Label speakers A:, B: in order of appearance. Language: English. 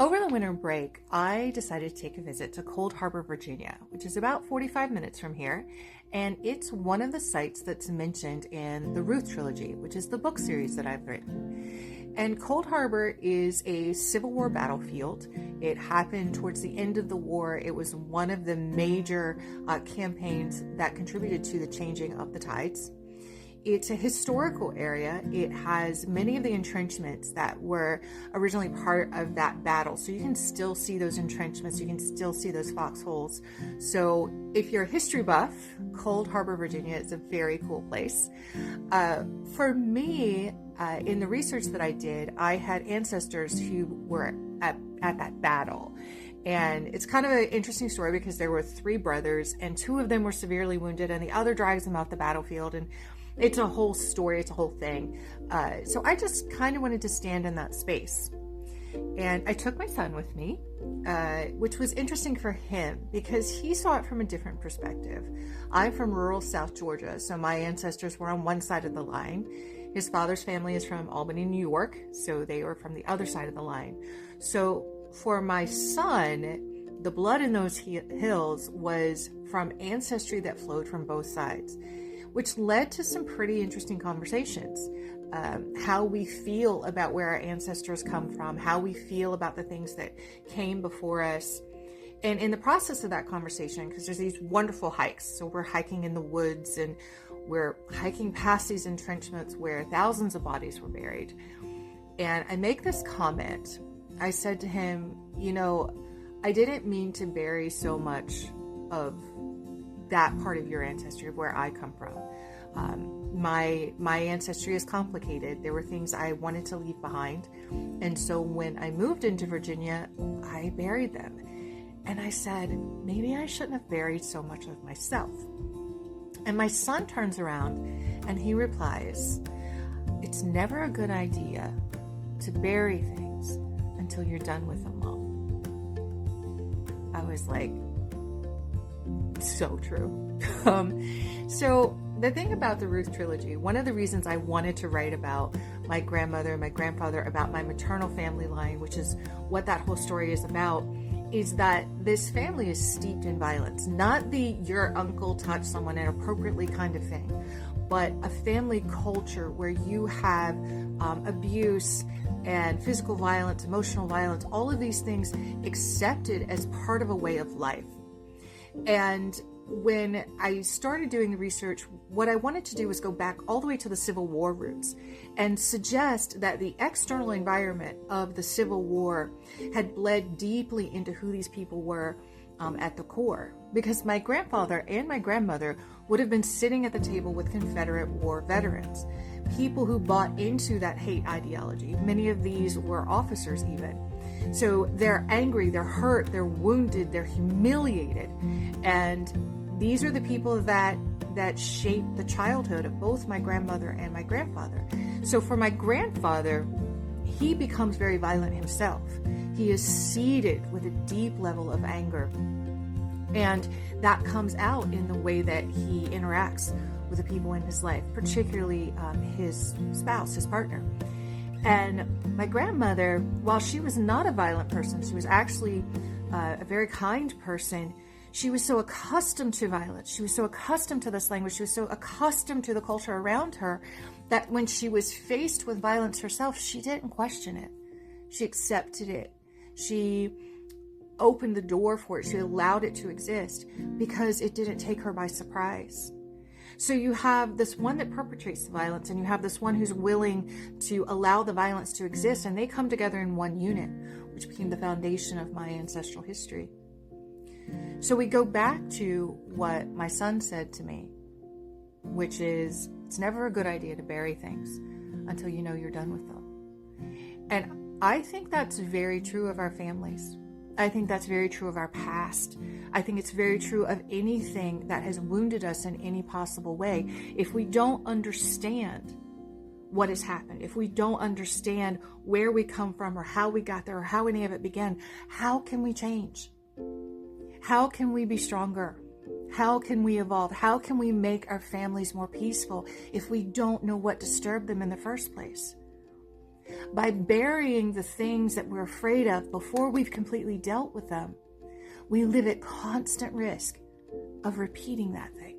A: Over the winter break, I decided to take a visit to Cold Harbor, Virginia, which is about 45 minutes from here, and it's one of the sites that's mentioned in the Ruth trilogy, which is the book series that I've written. And Cold Harbor is a Civil War battlefield. It happened towards the end of the war. It was one of the major campaigns that contributed to the changing of the tides. It's a historical area. It has many of the entrenchments that were originally part of that battle. So you can still see those entrenchments. You can still see those foxholes. So if you're a history buff, Cold Harbor, Virginia is a very cool place. For me, in the research that I did, I had ancestors who were at that battle. And it's kind of an interesting story because there were 3 brothers and 2 of them were severely wounded and the other drives them off the battlefield. And it's a whole story, it's a whole thing. So I just kind of wanted to stand in that space. And I took my son with me, which was interesting for him because he saw it from a different perspective. I'm from rural South Georgia, so my ancestors were on one side of the line. His father's family is from Albany, New York, so they were from the other side of the line. So for my son, the blood in those hills was from ancestry that flowed from both sides, which led to some pretty interesting conversations. How we feel about where our ancestors come from, how we feel about the things that came before us. And in the process of that conversation, because there's these wonderful hikes, so we're hiking in the woods and we're hiking past these entrenchments where thousands of bodies were buried. And I make this comment. I said to him, I didn't mean to bury so much of that part of your ancestry, of where I come from. My ancestry is complicated. There were things I wanted to leave behind. And so when I moved into Virginia, I buried them. And I said, maybe I shouldn't have buried so much of myself. And my son turns around and he replies, it's never a good idea to bury things until you're done with them, Mom. I was like, so true. So the thing about the Ruth trilogy, one of the reasons I wanted to write about my grandmother and my grandfather, about my maternal family line, which is what that whole story is about, is that this family is steeped in violence. Not the your uncle touched someone inappropriately kind of thing, but a family culture where you have abuse and physical violence, emotional violence, all of these things accepted as part of a way of life. And when I started doing the research, what I wanted to do was go back all the way to the Civil War roots and suggest that the external environment of the Civil War had bled deeply into who these people were at the core. Because my grandfather and my grandmother would have been sitting at the table with Confederate War veterans, people who bought into that hate ideology. Many of these were officers even. So they're angry, they're hurt, they're wounded, they're humiliated. And these are the people that shaped the childhood of both my grandmother and my grandfather. So for my grandfather, he becomes very violent himself. He is seeded with a deep level of anger. And that comes out in the way that he interacts with the people in his life, particularly his spouse, his partner. And my grandmother, while she was not a violent person, she was actually a very kind person. She was so accustomed to violence. She was so accustomed to this language. She was so accustomed to the culture around her that when she was faced with violence herself, she didn't question it. She accepted it. She opened the door for it. She allowed it to exist because it didn't take her by surprise. So you have this one that perpetrates the violence, and you have this one who's willing to allow the violence to exist, and they come together in one unit, which became the foundation of my ancestral history. So we go back to what my son said to me, which is, it's never a good idea to bury things until you know you're done with them. And I think that's very true of our families. I think that's very true of our past. I think it's very true of anything that has wounded us in any possible way. If we don't understand what has happened, if we don't understand where we come from or how we got there or how any of it began, how can we change? How can we be stronger? How can we evolve? How can we make our families more peaceful if we don't know what disturbed them in the first place? By burying the things that we're afraid of before we've completely dealt with them, we live at constant risk of repeating that thing.